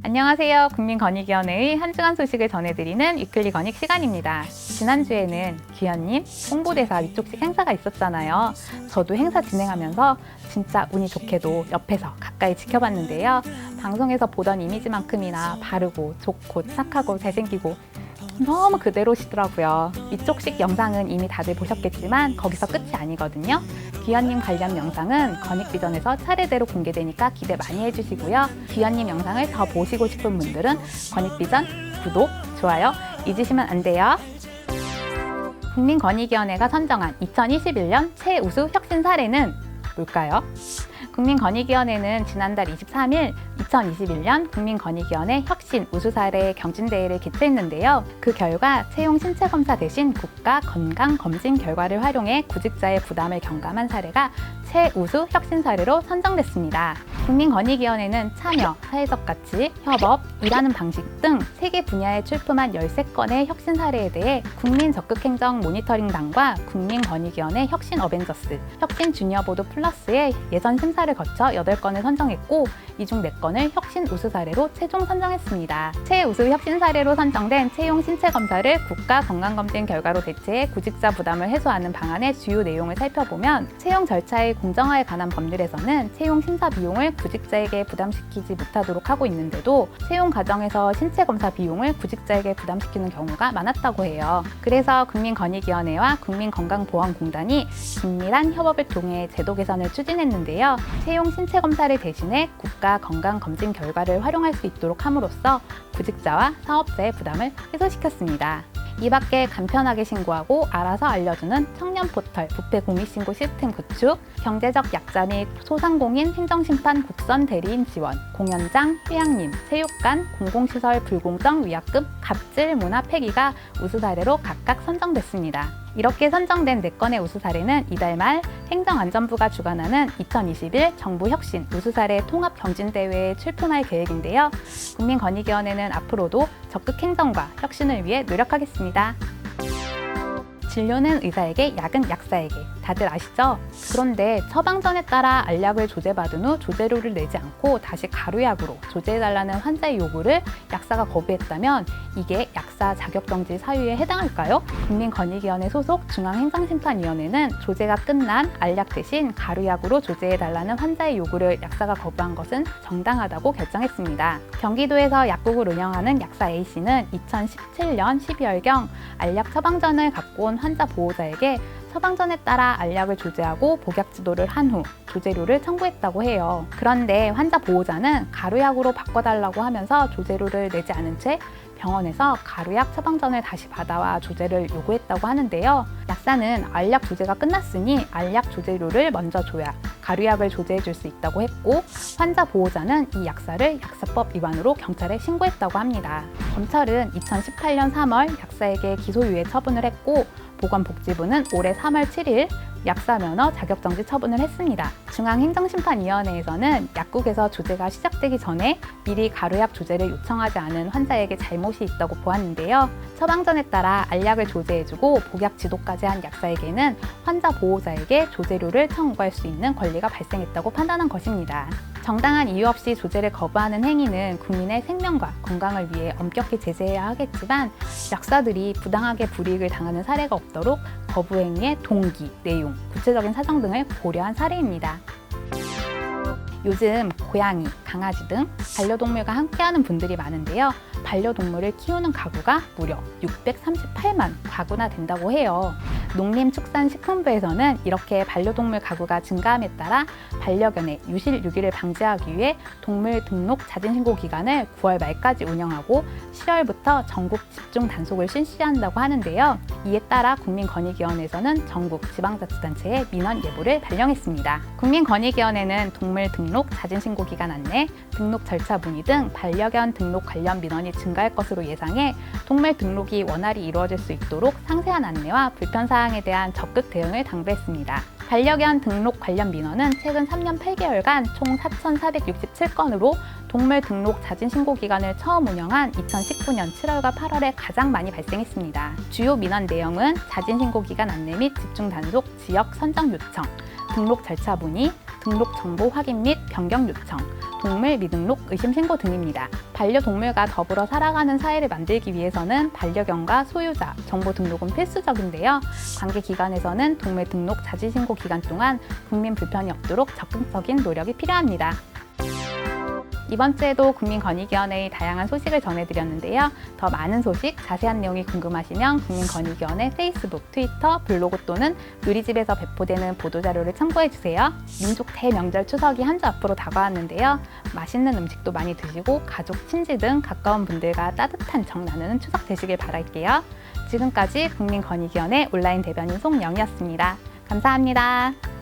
안녕하세요. 국민권익위원회의 한 주간 소식을 전해드리는 위클리 권익 시간입니다. 지난주에는 귀현님 홍보대사 위촉식 행사가 있었잖아요. 저도 행사 진행하면서 진짜 운이 좋게도 옆에서 가까이 지켜봤는데요. 방송에서 보던 이미지만큼이나 바르고 좋고 착하고 잘생기고 너무 그대로시더라고요. 위촉식 영상은 이미 다들 보셨겠지만 거기서 끝이 아니거든요. 귀현님 관련 영상은 권익비전에서 차례대로 공개되니까 기대 많이 해주시고요. 귀현님 영상을 더 보시고 싶은 분들은 권익비전 구독, 좋아요 잊으시면 안 돼요. 국민권익위원회가 선정한 2021년 최우수 혁신 사례는 뭘까요? 국민권익위원회는 지난달 23일 2021년 국민권익위원회 혁신 우수사례 경진대회를 개최했는데요. 그 결과 채용 신체검사 대신 국가건강검진 결과를 활용해 구직자의 부담을 경감한 사례가 최우수 혁신 사례로 선정됐습니다. 국민권익위원회는 참여, 사회적 가치, 협업, 일하는 방식 등 3개 분야에 출품한 13건의 혁신 사례에 대해 국민적극행정 모니터링단과 국민권익위원회 혁신 어벤져스, 혁신 주니어보드 플러스의 예선 심사를 거쳐 8건을 선정했고 이 중 4건을 혁신 우수 사례로 최종 선정했습니다. 최우수 혁신 사례로 선정된 채용 신체 검사를 국가 건강검진 결과로 대체해 구직자 부담을 해소하는 방안의 주요 내용을 살펴보면 채용 절차의 공정화에 관한 법률에서는 채용 심사 비용을 구직자에게 부담시키지 못하도록 하고 있는데도 채용 과정에서 신체 검사 비용을 구직자에게 부담시키는 경우가 많았다고 해요. 그래서 국민권익위원회와 국민건강보험공단이 긴밀한 협업을 통해 제도 개선을 추진했는데요. 채용 신체 검사를 대신해 국가 건강검진 결과를 활용할 수 있도록 함으로써 구직자와 사업자의 부담을 해소시켰습니다. 이 밖에 간편하게 신고하고 알아서 알려주는 청년 포털 부패 공익신고 시스템 구축, 경제적 약자 및 소상공인 행정심판 국선 대리인 지원, 공연장, 휴양림, 체육관, 공공시설 불공정 위약금, 갑질 문화 폐기가 우수 사례로 각각 선정됐습니다. 이렇게 선정된 4건의 우수 사례는 이달 말 행정안전부가 주관하는 2021 정부 혁신 우수 사례 통합 경진대회에 출품할 계획인데요. 국민권익위원회는 앞으로도 적극 행정과 혁신을 위해 노력하겠습니다. 진료는 의사에게, 약은 약사에게. 다들 아시죠? 그런데 처방전에 따라 알약을 조제받은 후 조제료를 내지 않고 다시 가루약으로 조제해달라는 환자의 요구를 약사가 거부했다면 이게 약사 자격정지 사유에 해당할까요? 국민권익위원회 소속 중앙행정심판위원회는 조제가 끝난 알약 대신 가루약으로 조제해달라는 환자의 요구를 약사가 거부한 것은 정당하다고 결정했습니다. 경기도에서 약국을 운영하는 약사 A씨는 2017년 12월경 알약 처방전을 갖고 온 환자 보호자에게 처방전에 따라 알약을 조제하고 복약 지도를 한 후 조제료를 청구했다고 해요. 그런데 환자 보호자는 가루약으로 바꿔달라고 하면서 조제료를 내지 않은 채 병원에서 가루약 처방전을 다시 받아와 조제를 요구했다고 하는데요. 약사는 알약 조제가 끝났으니 알약 조제료를 먼저 줘야 가루약을 조제해 줄 수 있다고 했고 환자 보호자는 이 약사를 약사법 위반으로 경찰에 신고했다고 합니다. 검찰은 2018년 3월 약사에게 기소유예 처분을 했고 보건복지부는 올해 3월 7일 약사 면허 자격정지 처분을 했습니다. 중앙행정심판위원회에서는 약국에서 조제가 시작되기 전에 미리 가루약 조제를 요청하지 않은 환자에게 잘못이 있다고 보았는데요. 처방전에 따라 알약을 조제해주고 복약 지도까지 한 약사에게는 환자 보호자에게 조제료를 청구할 수 있는 권리가 발생했다고 판단한 것입니다. 정당한 이유 없이 조제를 거부하는 행위는 국민의 생명과 건강을 위해 엄격히 제재해야 하겠지만 약사들이 부당하게 불이익을 당하는 사례가 없도록 거부 행위의 동기, 내용, 구체적인 사정 등을 고려한 사례입니다. 요즘 고양이, 강아지 등 반려동물과 함께하는 분들이 많은데요. 반려동물을 키우는 가구가 무려 638만 가구나 된다고 해요. 농림축산식품부에서는 이렇게 반려동물 가구가 증가함에 따라 반려견의 유실 유기를 방지하기 위해 동물 등록 자진신고 기간을 9월 말까지 운영하고 10월부터 전국 집중 단속을 실시한다고 하는데요. 이에 따라 국민권익위원회에서는 전국 지방자치단체에 민원 예보를 발령했습니다. 국민권익위원회는 동물 등록 자진신고 기간 안내, 등록 절차 문의 등 반려견 등록 관련 민원이 증가할 것으로 예상해 동물 등록이 원활히 이루어질 수 있도록 상세한 안내와 불편사항에 대한 적극 대응을 당부했습니다. 반려견 등록 관련 민원은 최근 3년 8개월간 총 4,467건으로 동물 등록 자진신고 기간을 처음 운영한 2019년 7월과 8월에 가장 많이 발생했습니다. 주요 민원 내용은 자진신고 기간 안내 및 집중 단속, 지역 선정 요청, 등록 절차 문의, 등록 정보 확인 및 변경 요청, 동물 미등록 의심 신고 등입니다. 반려동물과 더불어 살아가는 사회를 만들기 위해서는 반려견과 소유자 정보 등록은 필수적인데요. 관계 기관에서는 동물 등록 자진 신고 기간 동안 국민 불편이 없도록 적극적인 노력이 필요합니다. 이번 주에도 국민권익위원회의 다양한 소식을 전해드렸는데요. 더 많은 소식, 자세한 내용이 궁금하시면 국민권익위원회 페이스북, 트위터, 블로그 또는 누리집에서 배포되는 보도자료를 참고해주세요. 민족 대명절 추석이 한 주 앞으로 다가왔는데요. 맛있는 음식도 많이 드시고 가족, 친지 등 가까운 분들과 따뜻한 정 나누는 추석 되시길 바랄게요. 지금까지 국민권익위원회 온라인 대변인 송영이었습니다. 감사합니다.